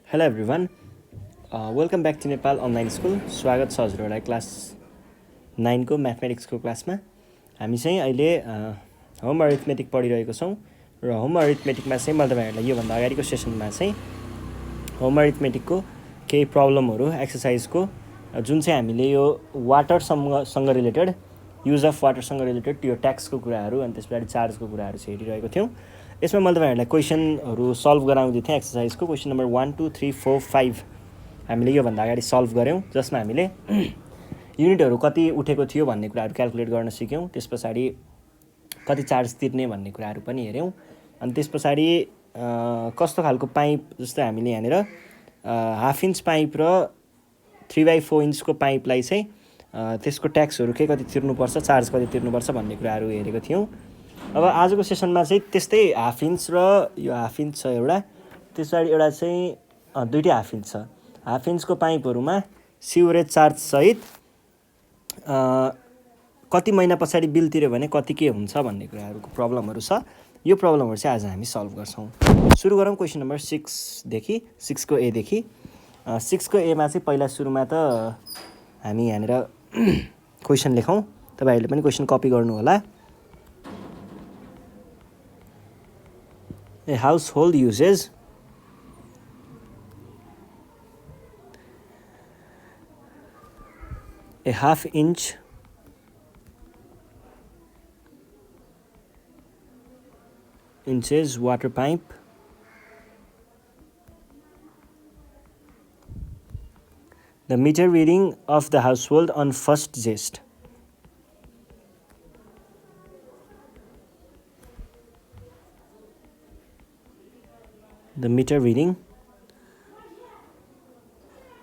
Hello everyone welcome back to Nepal online school. स्वागत छ हजुरहरूलाई क्लास 9 को म्याथमेटिक्सको क्लासमा। हामी चाहिँ अहिले होम अरिथमेटिक पढिरहेको छौँ र होम अरिथमेटिकमा चाहिँ मैले तपाईँहरूलाई योभन्दा अगाडिको सेसनमा चाहिँ होम अरिथमेटिकको केही प्रब्लमहरू एक्सर्साइजको जुन चाहिँ हामीले यो वाटरसँग रिलेटेड युज अफ वाटरसँग रिलेटेड यो ट्याक्सको कुराहरू अनि त्यस पछाडि चार्जको कुराहरू चाहिँ हेरिरहेको थियौँ। यसमा मैले तपाईँहरूलाई क्वेसनहरू सल्भ गराउँदै थिएँ। एक्सर्साइजको क्वेसन नम्बर 1, 2, 3, 4, 5 हामीले योभन्दा अगाडि सल्भ गऱ्यौँ, जसमा हामीले युनिटहरू कति उठेको थियो भन्ने कुराहरू क्याल्कुलेट गर्न सिक्यौँ। त्यस पछाडि कति चार्ज तिर्ने भन्ने कुराहरू पनि हेऱ्यौँ। अनि त्यस पछाडि कस्तो खालको पाइप, जस्तै हामीले यहाँनिर हाफ इन्च पाइप र 3/4 इन्चको पाइपलाई चाहिँ त्यसको ट्याक्सहरू के कति तिर्नुपर्छ, चार्ज कति तिर्नुपर्छ भन्ने कुराहरू हेरेको थियौँ। अब आजको सेसनमा चाहिँ त्यस्तै हाफ इन्च र यो हाफ इन्च छ एउटा, त्यस पछाडि एउटा चाहिँ दुइटै हाफ इन्च छ। हाफ इन्चको पाइपहरूमा सिवरेज चार्जसहित कति महिना पछाडि बिल तिर्यो भने कति के हुन्छ भन्ने कुराहरूको प्रब्लमहरू छ। यो प्रब्लमहरू चाहिँ आज हामी सल्भ गर्छौँ। सुरु गरौँ क्वेसन नम्बर 6देखि, 6को एदेखि। 6को एमा चाहिँ पहिला सुरुमा त हामी यहाँनिर क्वेसन लेखौँ। तपाईँहरूले पनि क्वेसन कपी गर्नु होला। A household uses a half inches water pipe the meter reading of the household on 1st Gest. The meter reading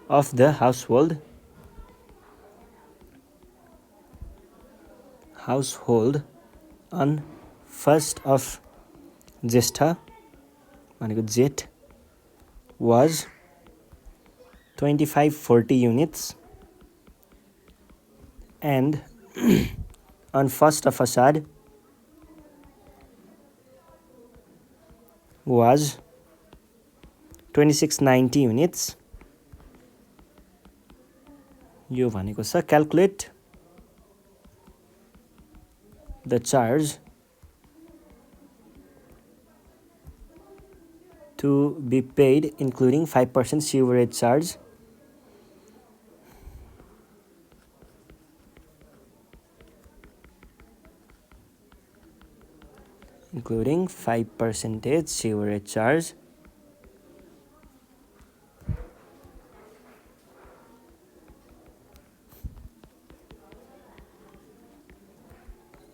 of the household on 1st of Jesta भनेको जेठ was 2540 units and on 1st of Asad was 2690 units. यो भनेको छ calculate the charge to be paid including 5% sewerage charge including 5% sewerage charge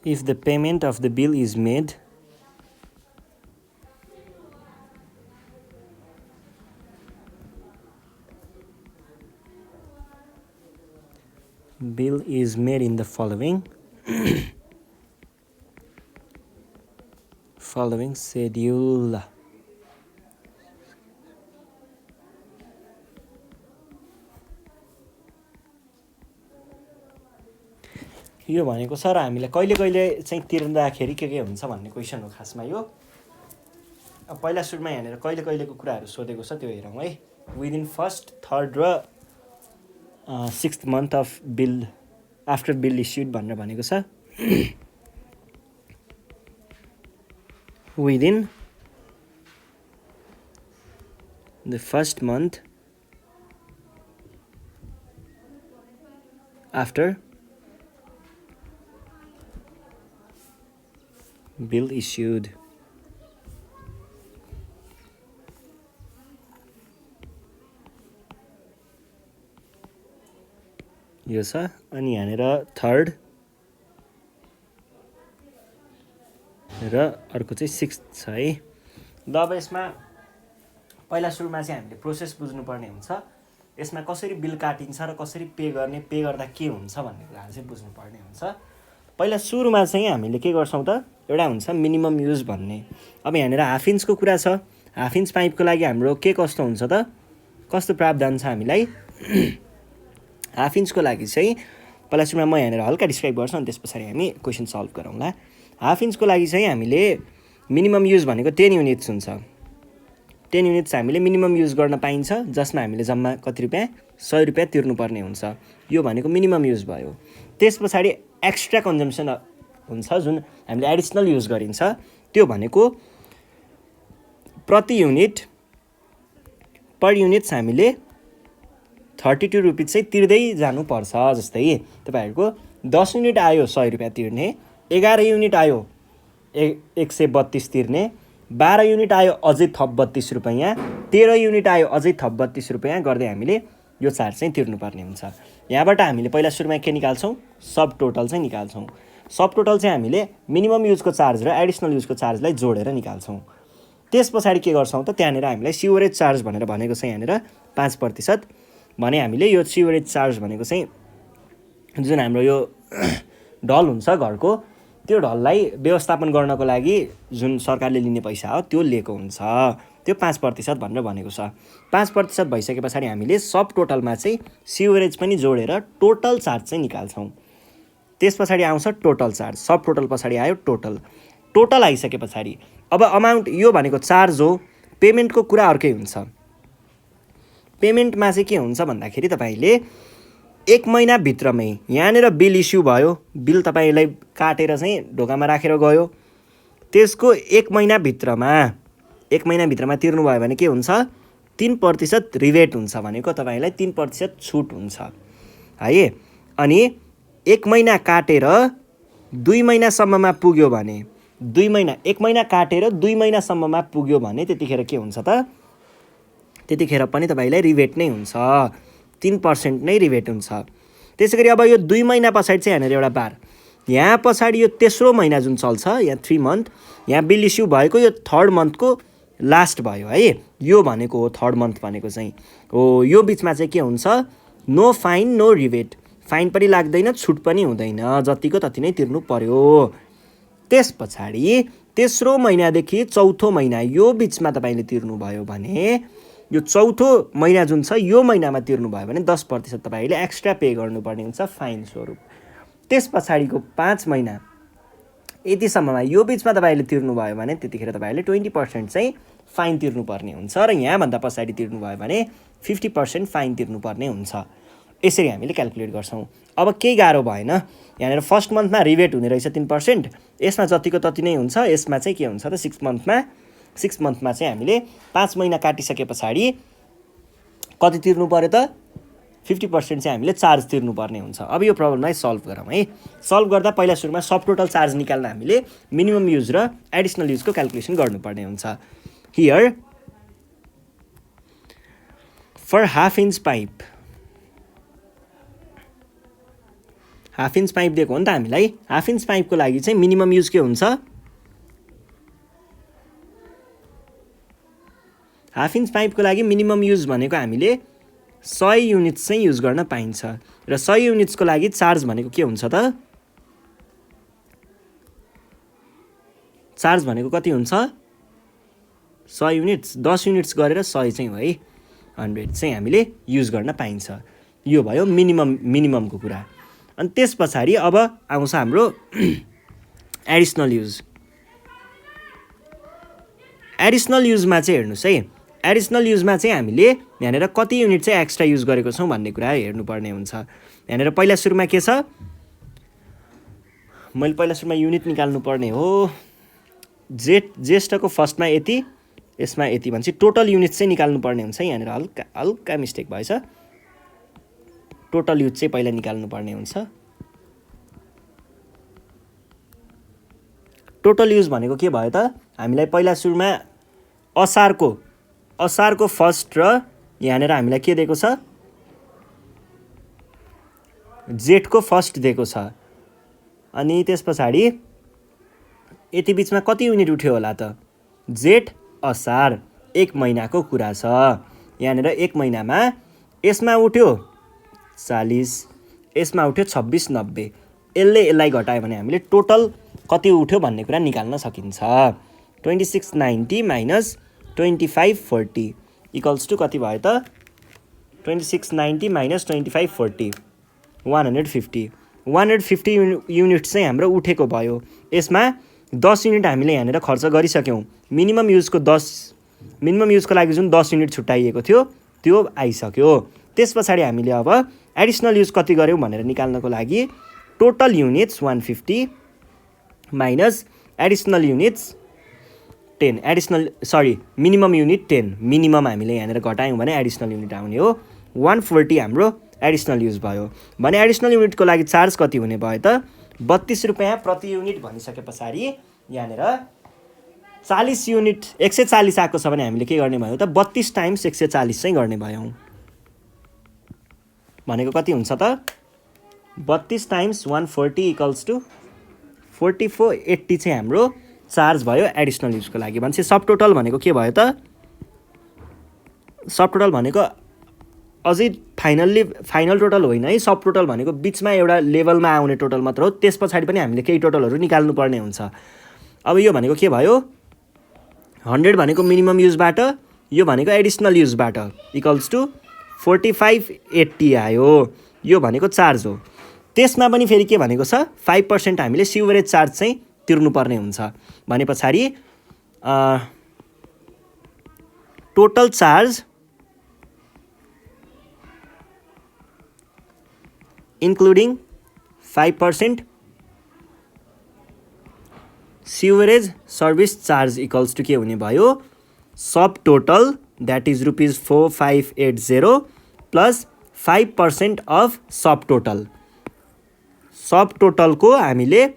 if the payment of the bill is made in the following schedule. यो भनेको छ र हामीलाई कहिले कहिले चाहिँ तिर्दाखेरि के हुन्छ भन्ने क्वेसन हो खासमा यो। अब पहिला सुरुमा यहाँनिर कहिले कहिलेको कुराहरू सोधेको छ त्यो हेरौँ है। विदिन 1st, 3rd र 6th month of bill after bill issued भनेर भनेको छ। Within the 1st month after bill issued. यो छ। अनि यहाँनिर 3rd र अर्को चाहिँ 6th छ है। ल अब यसमा पहिला सुरुमा चाहिँ हामीले प्रोसेस बुझ्नुपर्ने हुन्छ। यसमा कसरी बिल काटिन्छ र कसरी पे गर्ने, पे गर्दा के हुन्छ भन्ने कुराहरू चाहिँ बुझ्नुपर्ने हुन्छ। पहिला सुरुमा चाहिँ हामीले के गर्छौँ त, एउटा हुन्छ मिनिमम युज भन्ने। अब यहाँनिर हाफ इन्चको कुरा छ। हाफ इन्च पाइपको लागि हाम्रो के कस्तो हुन्छ त, कस्तो प्रावधान छ हामीलाई। हाफ इन्चको लागि चाहिँ पहिला सुरुमा म यहाँनिर हल्का डिस्क्राइब गर्छु अनि त्यस पछाडि हामी क्वेसन सल्भ गरौँला। हाफ इन्चको लागि चाहिँ हामीले मिनिमम युज भनेको 10 युनिट्स हुन्छ। 10 युनिट्स हामीले मिनिमम युज गर्न पाइन्छ, जसमा हामीले जम्मा कति रुपियाँ 100 रुपियाँ तिर्नुपर्ने हुन्छ। यो भनेको मिनिमम युज भयो। त्यस पछाडि एक्स्ट्रा कन्जम्सन हुन्छ जुन हामीले एडिसनल युज गरिन्छ, त्यो भनेको प्रति युनिट पर युनिट्स हामीले 32 रुपिस चाहिँ तिर्दै जानुपर्छ। जस्तै तपाईँहरूको 10 युनिट आयो 100 रुपियाँ तिर्ने, 11 युनिट आयो 132 तिर्ने, 12 युनिट आयो अझै थप 32 रुपियाँ, 13 युनिट आयो अझै थप 32 रुपियाँ गर्दै हामीले यो चार्ज चाहिँ तिर्नुपर्ने हुन्छ। यहाँबाट हामीले पहिला सुरुमा के निकाल्छौँ? सब टोटल चाहिँ निकाल्छौँ। सब टोटल चाहिँ हामीले मिनिमम युजको चार्ज र एडिसनल युजको चार्जलाई जोडेर निकाल्छौँ। त्यस पछाडि के गर्छौँ त, त्यहाँनिर हामीलाई सिवरेज चार्ज भनेर भनेको छ यहाँनिर 5% भने हामीले यो सिवरेज चार्ज भनेको चाहिँ जुन हाम्रो यो ढल हुन्छ घरको, त्यो ढललाई व्यवस्थापन गर्नको लागि जुन सरकारले लिने पैसा हो त्यो लिएको हुन्छ, त्यो 5% भनेर भनेको छ। 5% भइसके पछाडि हामीले सब टोटलमा चाहिँ सिवरेज पनि जोडेर टोटल चार्ज चाहिँ निकाल्छौँ। त्यस पछाडि आउँछ टोटल चार्ज। सब टोटल पछाडि आयो टोटल आइसके पछाडि अब अमाउन्ट, यो भनेको चार्ज हो। पेमेन्टको कुरा अर्कै हुन्छ। पेमेन्टमा चाहिँ के हुन्छ भन्दाखेरि तपाईँले 1 महिनाभित्रमै यहाँनिर बिल इस्यु भयो, बिल तपाईँलाई काटेर चाहिँ ढोकामा राखेर गयो, त्यसको 1 महिनाभित्रमा तिर्नुभयो भने के हुन्छ? 3% रिबेट हुन्छ, भनेको तपाईँलाई 3% छुट हुन्छ है। अनि 1 महिना काटेर 2 महिनासम्ममा पुग्यो भने 1 महिना काटेर 2 महिनासम्ममा पुग्यो भने त्यतिखेर के हुन्छ त? त्यतिखेर पनि तपाईँलाई रिबेट नै हुन्छ, 3% नै रिबेट हुन्छ। त्यसै गरी अब यो 2 महिना पछाडि चाहिँ यहाँनिर एउटा बार, यहाँ पछाडि यो तेस्रो महिना जुन चल्छ, यहाँ 3 मन्थ, यहाँ बिल इस्यु भएको यो 3rd मन्थको लास्ट भयो है। यो भनेको हो 3rd मन्थ भनेको चाहिँ हो। यो बिचमा चाहिँ के हुन्छ? No fine no rebate, fine पनि लाग्दैन, छुट पनि हुँदैन, जतिको तति नै तिर्नु पर्यो। त्यस पछाडि तेस्रो महिनादेखि चौथो महिना यो बिचमा तपाईँले तिर्नुभयो भने, यो चौथो महिना जुन छ यो महिनामा तिर्नुभयो भने 10% तपाईँले एक्स्ट्रा पे गर्नुपर्ने हुन्छ फाइन स्वरूप। त्यस पछाडिको 5 महिना यतिसम्ममा यो बिचमा तपाईँले तिर्नुभयो भने त्यतिखेर तपाईँले 20% चाहिँ फाइन तिर्नुपर्ने हुन्छ र यहाँभन्दा पछाडि तिर्नुभयो भने 50% फाइन तिर्नुपर्ने हुन्छ। यसरी हामीले क्याल्कुलेट गर्छौँ। अब केही गाह्रो भएन, यहाँनिर फर्स्ट मन्थमा रिबेट हुने रहेछ 3%, यसमा जतिको तति नै हुन्छ। यसमा चाहिँ के हुन्छ त, 6 मन्थमा चाहिँ हामीले 5 महिना काटिसके पछाडि कति तिर्नु पर्यो त? 50% चाहिँ हामीले चार्ज तिर्नुपर्ने हुन्छ। अब यो प्रब्लमलाई सल्भ गरौँ है। सल्भ गर्दा पहिला सुरुमा सब टोटल चार्ज निकाल्न हामीले मिनिमम युज र एडिसनल युजको क्याल्कुलेसन गर्नुपर्ने हुन्छ। Here for half inch pipe दिएको हो नि त हामीलाई। हाफ इंच पाइपको लागि चाहिँ मिनिमम युज के हुन्छ? हाफ इंच पाइपको लागि मिनिमम युज भनेको हामीले 100 युनिट्स चाहिँ युज गर्न पाइन्छ र 100 युनिट्सको लागि चार्ज भनेको के हुन्छ त? चार्ज भनेको कति हुन्छ? 100 युनिट्स, 10 युनिट्स गरेर 100 चाहिँ हो है, 100 चाहिँ हामीले युज गर्न पाइन्छ। यो भयो मिनिममको कुरा। अनि त्यस पछाडि अब आउँछ हाम्रो एडिसनल युज। एडिसनल युजमा चाहिँ हेर्नुहोस् है, एडिसनल युजमा चाहिँ हामीले यहाँनिर कति युनिट चाहिँ एक्स्ट्रा युज गरेको छौँ भन्ने कुरा हेर्नुपर्ने हुन्छ। यहाँनिर पहिला सुरुमा के छ, मैले पहिला सुरुमा युनिट निकाल्नु पर्ने हो। ज्येष्ठको फर्स्टमा यति, यसमा यति भन्छ, टोटल युनिट चाहिँ निकाल्नु पर्ने हुन्छ। यहाँनिर हल्का मिस्टेक भएछ, टोटल युज चाहिँ पहिला निकाल्नु पर्ने हुन्छ। टोटल युज भनेको के भयो त? हामीलाई पहिला सुरुमा असारको फर्स्ट र यहाँनिर हामीलाई के दिएको छ? जेठको फर्स्ट दिएको छ। अनि त्यस पछाडि यति बिचमा कति युनिट उठ्यो होला त? जेठ असार 1 महिनाको कुरा छ। यहाँनिर 1 महिनामा यसमा उठ्यो 40, यसमा उठ्यो 26, 90। यसलाई घटायो भने हामीले टोटल कति उठ्यो भन्ने कुरा निकाल्न सकिन्छ। 2690 माइनस 2540 इक्वल्स टु कति भयो त? 2690 माइनस 2540 150। 150 युनिट चाहिँ हाम्रो उठेको भयो। यसमा 10 युनिट हामीले यहाँनिर खर्च गरिसक्यौँ। मिनिमम युजको मिनिमम युजको लागि जुन 10 युनिट छुट्याइएको थियो त्यो आइसक्यो। त्यस पछाडि हामीले अब एडिसनल युज कति गर्यौँ भनेर निकाल्नको लागि total units 150 minus additional units 10 minimum unit 10 minimum हामीले यहाँनिर घटायौँ भने एडिसनल युनिट आउने हो। 140 हाम्रो एडिसनल युज भयो भने एडिसनल युनिटको लागि चार्ज कति हुने भयो त 32 रुपियाँ प्रति युनिट भनिसके पछाडि यहाँनिर 40 युनिट 140 आएको छ भने हामीले के गर्ने भयो त 32 टाइम्स 140 चाहिँ गर्ने भयौँ। भनेको कति हुन्छ त 32 टाइम्स 140 इक्वल्स टु 4480 चाहिँ हाम्रो चार्ज भयो एडिसनल युजको लागि। भनेपछि सब टोटल भनेको के भयो त सब टोटल भनेको अझै फाइनल टोटल होइन है। सब टोटल भनेको बिचमा एउटा लेभलमा आउने टोटल मात्र हो। त्यस पछाडि पनि हामीले केही टोटलहरू निकाल्नु पर्ने हुन्छ। अब यो भनेको के भयो 100 भनेको मिनिमम युजबाट यो भनेको एडिसनल युजबाट इक्वल्स टु 4580 आयो। यो भनेको चार्ज हो। त्यसमा पनि फेरि के भनेको छ 5% हामीले सिवरेज चार्ज चाहिँ तिर्नुपर्ने हुन्छ। भने पछाडि total charge including 5% sewerage service charge equals to के हुने भयो subtotal that is ₹4580 plus 5% of subtotal. सब टोटलको हामीले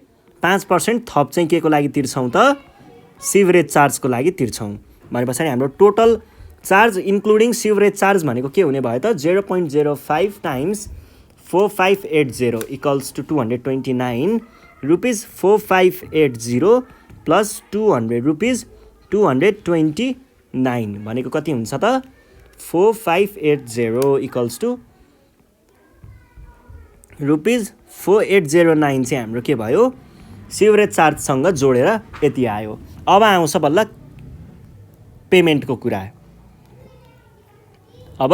5% थप चाहिँ के को लागि तिर्छौँ त सिवरेज चार्जको लागि तिर्छौँ। भने पछाडि हाम्रो total charge including sewerage charge भनेको के हुने भयो त 0.05 times 4580 equals to 229 rupees 4580 plus 200 rupees 229 भनेको कति हुन्छ त 4580 इक्वल्स टु रुपिस 4809 चाहिँ हाम्रो के भयो सिवरेज चार्जसँग जोडेर यति आयो। अब आउँछ बल्ल पेमेन्टको कुरा। अब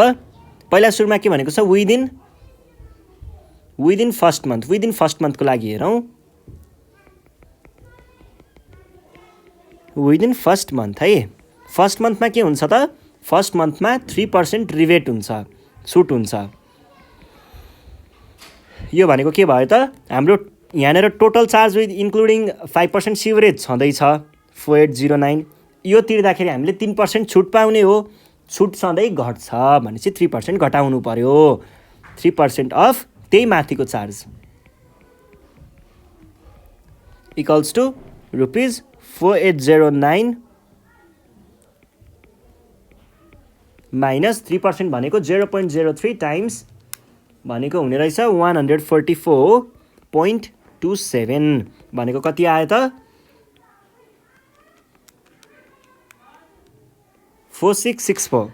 पहिला सुरुमा के भनेको छ विदिन फर्स्ट मन्थको लागि हेरौँ। विदिन फर्स्ट मन्थ है। फर्स्ट मन्थमा के हुन्छ त फर्स्ट मन्थमा 3% रिबेट हुन्छ छुट हुन्छ। यो भनेको के भयो त हाम्रो यहाँनिर total charge with including 5% sewerage छँदैछ 4809। यो तिर्दाखेरि हामीले 3% छुट पाउने हो। छुट सधैँ घट्छ भनेपछि 3% घटाउनु पर्यो। 3% अफ त्यही माथिको charge equals to rupees 4809 minus 3% भनेको 0.03 टाइम्स भनेको हुने रहेछ 144.27 भनेको कति आयो त 4664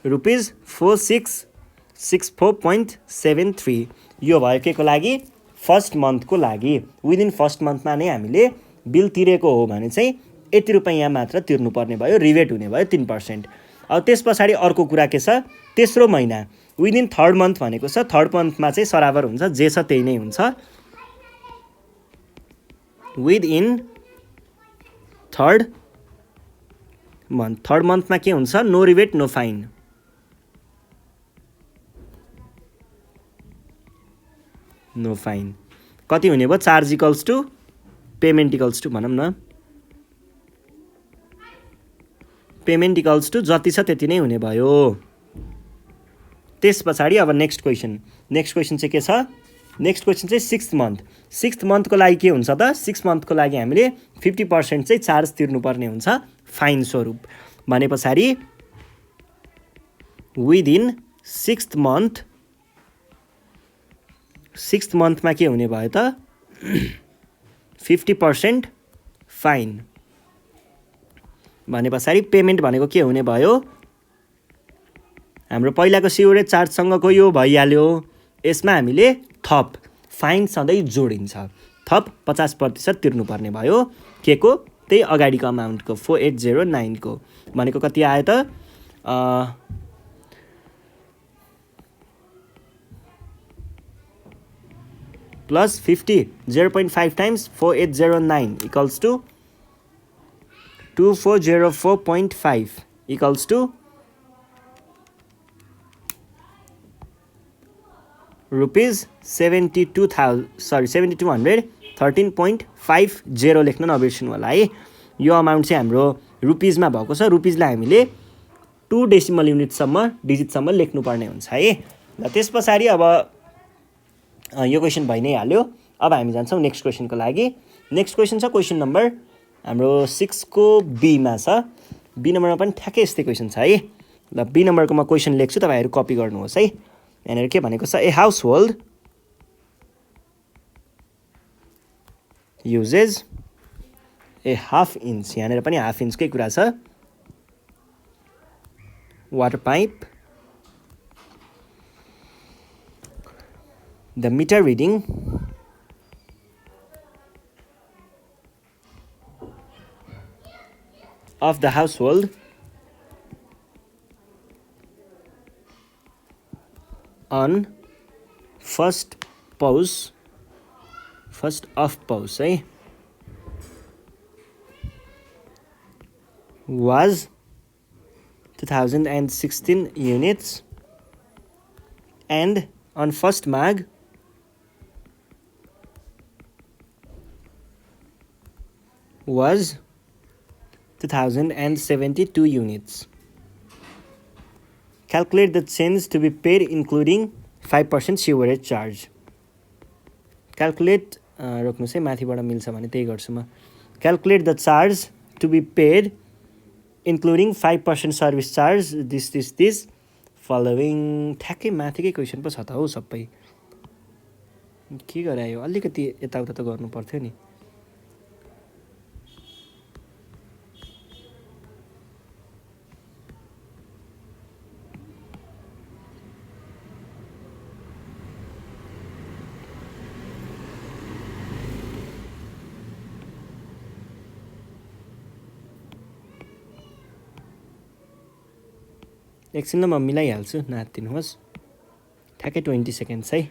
रुपिस 4664.73। यो भयो के को लागि फर्स्ट मन्थको लागि। विदिन फर्स्ट मन्थमा नै हामीले बिल तिरेको हो भने चाहिँ यति रुपियाँ मात्र तिर्नुपर्ने भयो रिबेट हुने भयो 3%। अब त्यस पछाडि अर्को कुरा के छ तेस्रो महिना विदिन थर्ड मन्थ भनेको छ। थर्ड मन्थमा चाहिँ सराबर हुन्छ जे छ त्यही नै हुन्छ। विदिन थर्ड मन्थमा के हुन्छ no rebate no fine. No fine कति हुने भयो charge equals to payment equals to भनौँ न पेमेन्ट इक्वल्स टु जति छ त्यति नै हुने भयो। त्यस पछाडि अब नेक्स्ट क्वेसन चाहिँ के छ नेक्स्ट क्वेसन चाहिँ सिक्स्थ मन्थको लागि के हुन्छ त 6 मन्थको लागि हामीले 50% चाहिँ चार्ज तिर्नुपर्ने हुन्छ फाइन स्वरूप। भने पछाडि विदिन सिक्स्थ मन्थमा के हुने भयो त 50% फाइन। भने पछाडि पेमेन्ट भनेको के हुने भयो हाम्रो पहिलाको सिवरेज चार्जसँगको यो भइहाल्यो। यसमा हामीले थप फाइन सधैँ जोडिन्छ। थप 50% तिर्नुपर्ने भयो के को त्यही अगाडिको अमाउन्टको 4809 को भनेको कति आयो त plus 50 0.5 times 4809 equals to 2404.5 equals to rupees 7213.50 लेख्न नबिर्सनु होला है। यो अमाउन्ट चाहिँ हाम्रो रुपिजमा भएको छ। रुपिजलाई हामीले 2 डेसिमल युनिटसम्म डिजिटसम्म लेख्नुपर्ने हुन्छ है। र त्यस पछाडि अब यो क्वेसन भइ नै हाल्यो। अब हामी जान्छौँ नेक्स्ट क्वेसनको लागि। नेक्स्ट क्वेसन छ क्वेसन नम्बर हाम्रो 6 को बीमा छ। बी नम्बरमा पनि ठ्याक्कै यस्तै क्वेसन छ है। ल बी नम्बरको म क्वेसन लेख्छु, तपाईँहरू कपी गर्नुहोस् है। यहाँनिर के भनेको छ, a household uses a half inch, यहाँनिर पनि हाफ इन्चकै कुरा छ, water pipe, the meter reading of the household on first of pause है was 2016 units and on first mag was 2072 units. Calculate the change to be paid including 5% sewerage charge. Calculate रोक्नुहोस् है, माथिबाट मिल्छ भने त्यही गर्छु म। Calculate the charge to be paid including 5% service charge this following। ठ्याक्कै माथिकै क्वेसन पो छ त हौ सबै। के गरे यो, अलिकति यताउता त गर्नु पर्थ्यो नि। एकछिन म मिलाइहाल्छु, नातिनुहोस्। ठ्याक्कै 20 सेकेन्ड्स है।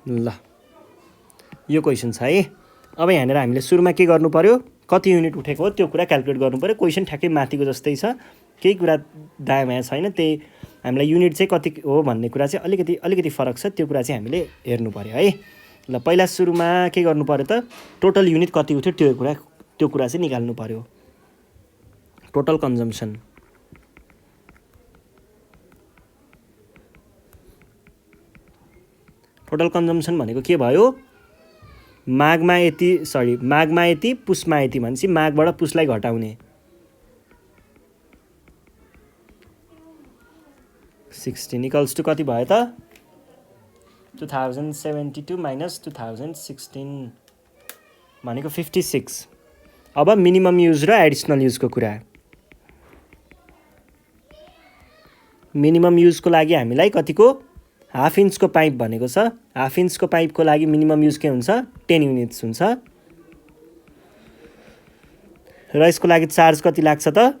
ल यो क्वेसन छ है। अब यहाँनिर हामीले सुरुमा के गर्नु पर्यो, कति युनिट उठेको हो त्यो कुरा क्याल्कुलेट गर्नु पर्यो। क्वेसन ठ्याक्कै माथिको जस्तै छ, केही कुरा दायाँ छैन। त्यही हामीलाई युनिट चाहिँ कति हो भन्ने कुरा चाहिँ अलिकति फरक छ, त्यो कुरा चाहिँ हामीले हेर्नु पर्यो है। ल पहिला सुरुमा के गर्नु पर्यो त, टोटल युनिट कति उठ्यो त्यो कुरा चाहिँ निकाल्नु पर्यो। टोटल कन्जम्सन, टोटल कन्जम्सन भनेको के भयो, माघमा यति पुसमा यति भनेपछि माघबाट पुसलाई घटाउने 16 इक्वल्स टु कति भयो त 2072 माइनस 2016 भनेको 56। अब मिनिमम युज र एडिसनल युजको कुरा। मिनिमम युजको लागि हामीलाई कतिको, हाफ इन्चको पाइप भनेको छ। हाफ इन्चको पाइपको लागि मिनिमम युज के हुन्छ, 10 युनिट्स हुन्छ। र यसको लागि चार्ज कति लाग्छ त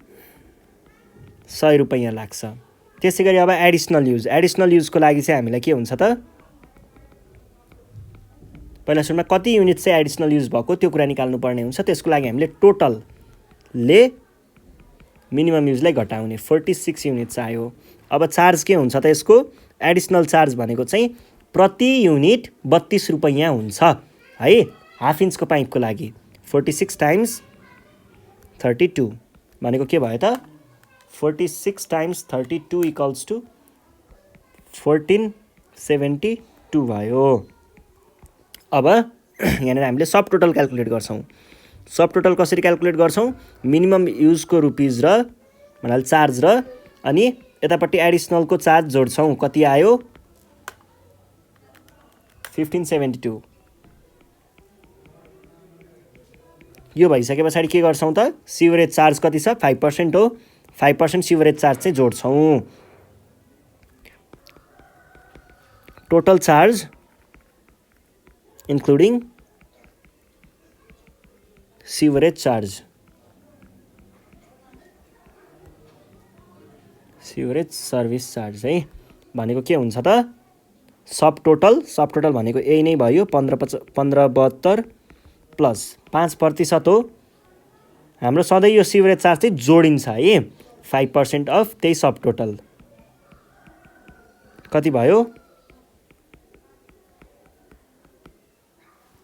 100 रुपैयाँ लाग्छ। त्यसै गरी अब एडिसनल युजको लागि चाहिँ हामीलाई के हुन्छ त, पहिला सुरुमा कति युनिट चाहिँ एडिसनल युज भएको त्यो कुरा निकाल्नु पर्ने हुन्छ। त्यसको लागि हामीले टोटलले मिनिमम युजलाई घटाउने 46 युनिट्स आयो। अब चार्ज के हुन्छ त यसको, एडिसनल चार्ज भनेको चाहिँ प्रति युनिट 32 रुपैयाँ हुन्छ है। हाफ इन्चको पाइपको लागि 46 टाइम्स 32 भनेको के भयो त 46 टाइम्स 32 इक्वल्स टु 1472 भयो। अब यहाँनिर हामीले सब टोटल क्याल्कुलेट गर्छौँ। सब टोटल कसरी क्याल्कुलेट गर्छौँ, मिनिमम युजको रुपिज र भन्नाले चार्ज र अनि यतापट्टि एडिसनलको चार्ज जोड्छौँ, कति आयो 1572। यो भइसके पछाडि के गर्छौँ त, सिवरेज चार्ज कति छ 5% हो, 5% सिवरेज चार्ज चाहिँ जोड्छौँ। Total charge including sewerage charge. Sewerage service charge है भनेको के हुन्छ त सब टोटल भनेको यही नै भयो 1572 प्लस 5% हो हाम्रो सधैँ यो सिवरेज चार्ज चाहिँ जोडिन्छ है 5% अफ त्यही सब टोटल कति भयो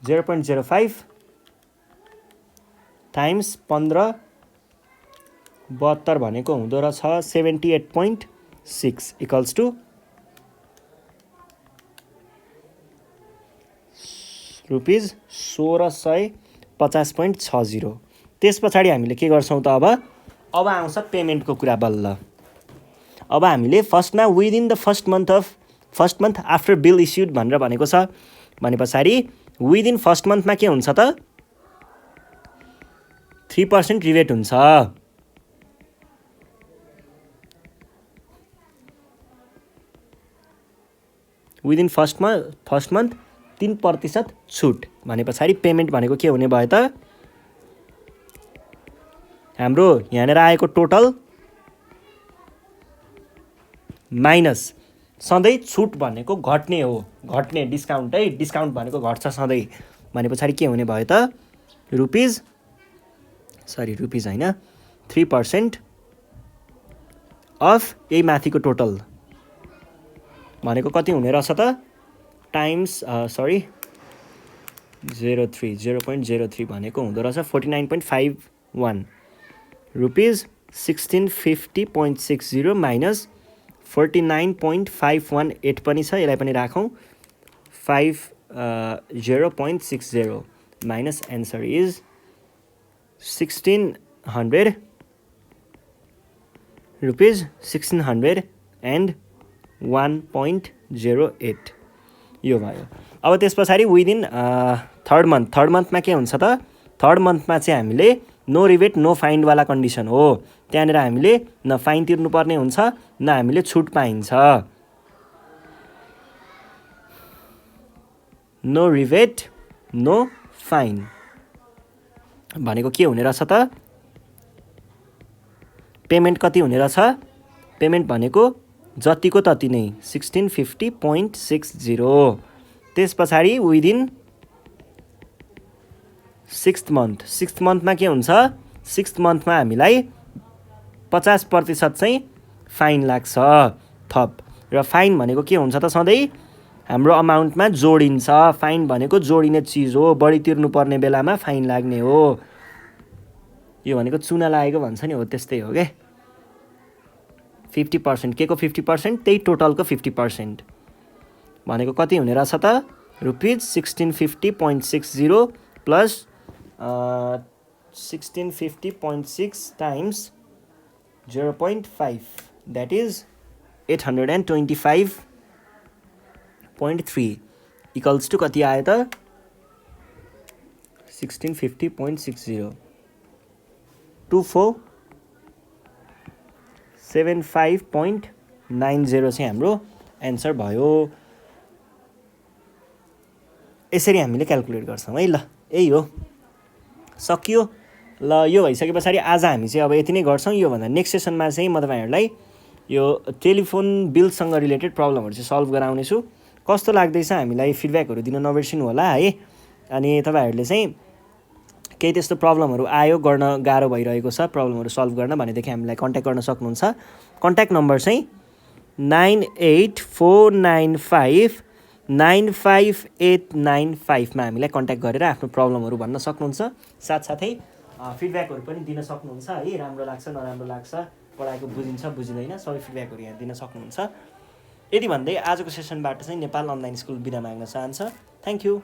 0.05 टाइम्स 1572 भनेको हुँदो रहेछ 78.6 इक्वल्स टु रुपिज 1650.60। त्यस पछाडि हामीले के गर्छौँ त अब आउँछ पेमेन्टको कुरा बल्ल। अब हामीले फर्स्टमा within the first month after bill issued भनेर भनेको छ भने पछाडि विदिन फर्स्ट मन्थमा के हुन्छ त 3% रिबेट हुन्छ। विदिन फर्स्ट मन्थ 3% छुट भने पछाडि पेमेन्ट भनेको के हुने भयो त हाम्रो यहाँनिर आएको टोटल माइनस सधैँ छुट भनेको घट्ने हो घट्ने डिस्काउन्ट है डिस्काउन्ट भनेको घट्छ सधैँ भने पछाडि के हुने भयो त रुपिज होइन 3% अफ यही माथिको टोटल भनेको कति हुने रहेछ त टाइम्स 0.03 भनेको हुँदो रहेछ 49.51 रुपिज 1650.60 माइनस 49.518 पनि छ यसलाई पनि राखौँ 50.60 माइनस एन्सर इज 1600 रुपिज 1601.08 यो भयो। अब त्यस पछाडि विदिन थर्ड मन्थमा के हुन्छ त थर्ड मन्थमा चाहिँ हामीले नो रिबेट नो फाइन्डवाला कन्डिसन हो त्यहाँनिर हामीले न फाइन तिर्नुपर्ने हुन्छ न हामीले छुट पाइन्छ। नो रिबेट नो फाइन भनेको के हुने रहेछ त पेमेन्ट कति हुने रहेछ पेमेन्ट भनेको जतिको तति नै 1650.60। त्यस पछाडि विदिन सिक्स्थ मन्थमा के हुन्छ सिक्स्थ मन्थमा हामीलाई 50% चाहिँ फाइन लाग्छ थप र फाइन भनेको के हुन्छ त सधैँ हाम्रो अमाउन्टमा जोडिन्छ फाइन भनेको जोडिने चिज हो बढी तिर्नुपर्ने बेलामा फाइन लाग्ने हो यो भनेको चुना लागेको भन्छ नि हो त्यस्तै हो के 50% के को 50% त्यही टोटलको 50% भनेको कति हुने रहेछ त rupees 1650.60 plus 1650.6 times 0.5 that is 825.3 equals to कति आयो त 1650.60 2475.90 चाहिँ हाम्रो एन्सर भयो। यसरी हामीले क्याल्कुलेट गर्छौँ है ल यही हो सकियो ल यो भइसके पछाडि आज हामी चाहिँ अब यति नै गर्छौँ योभन्दा नेक्स्ट सेसनमा चाहिँ म तपाईँहरूलाई यो टेलिफोन बिलसँग रिलेटेड प्रब्लमहरू चाहिँ सल्भ गराउनेछु कस्तो लाग्दैछ हामीलाई फिडब्याकहरू दिन नबिर्सिनु होला है अनि तपाईँहरूले चाहिँ केही त्यस्तो प्रब्लमहरू आयो गर्न गाह्रो भइरहेको छ प्रब्लमहरू सल्भ गर्न भनेदेखि हामीलाई कन्ट्याक्ट गर्न सक्नुहुन्छ कन्ट्याक्ट नम्बर चाहिँ 9849595895 मा हामीलाई कन्ट्याक्ट गरेर आफ्नो प्रब्लमहरू भन्न सक्नुहुन्छ साथसाथै फिडब्याकहरू पनि दिन सक्नुहुन्छ है राम्रो लाग्छ नराम्रो लाग्छ पढाएको बुझिन्छ बुझिँदैन सबै फिडब्याकहरू यहाँ दिन सक्नुहुन्छ यदि भन्दै आजको सेसनबाट चाहिँ नेपाल अनलाइन स्कुल बिदा माग्न चाहन्छ थ्याङ्क यू।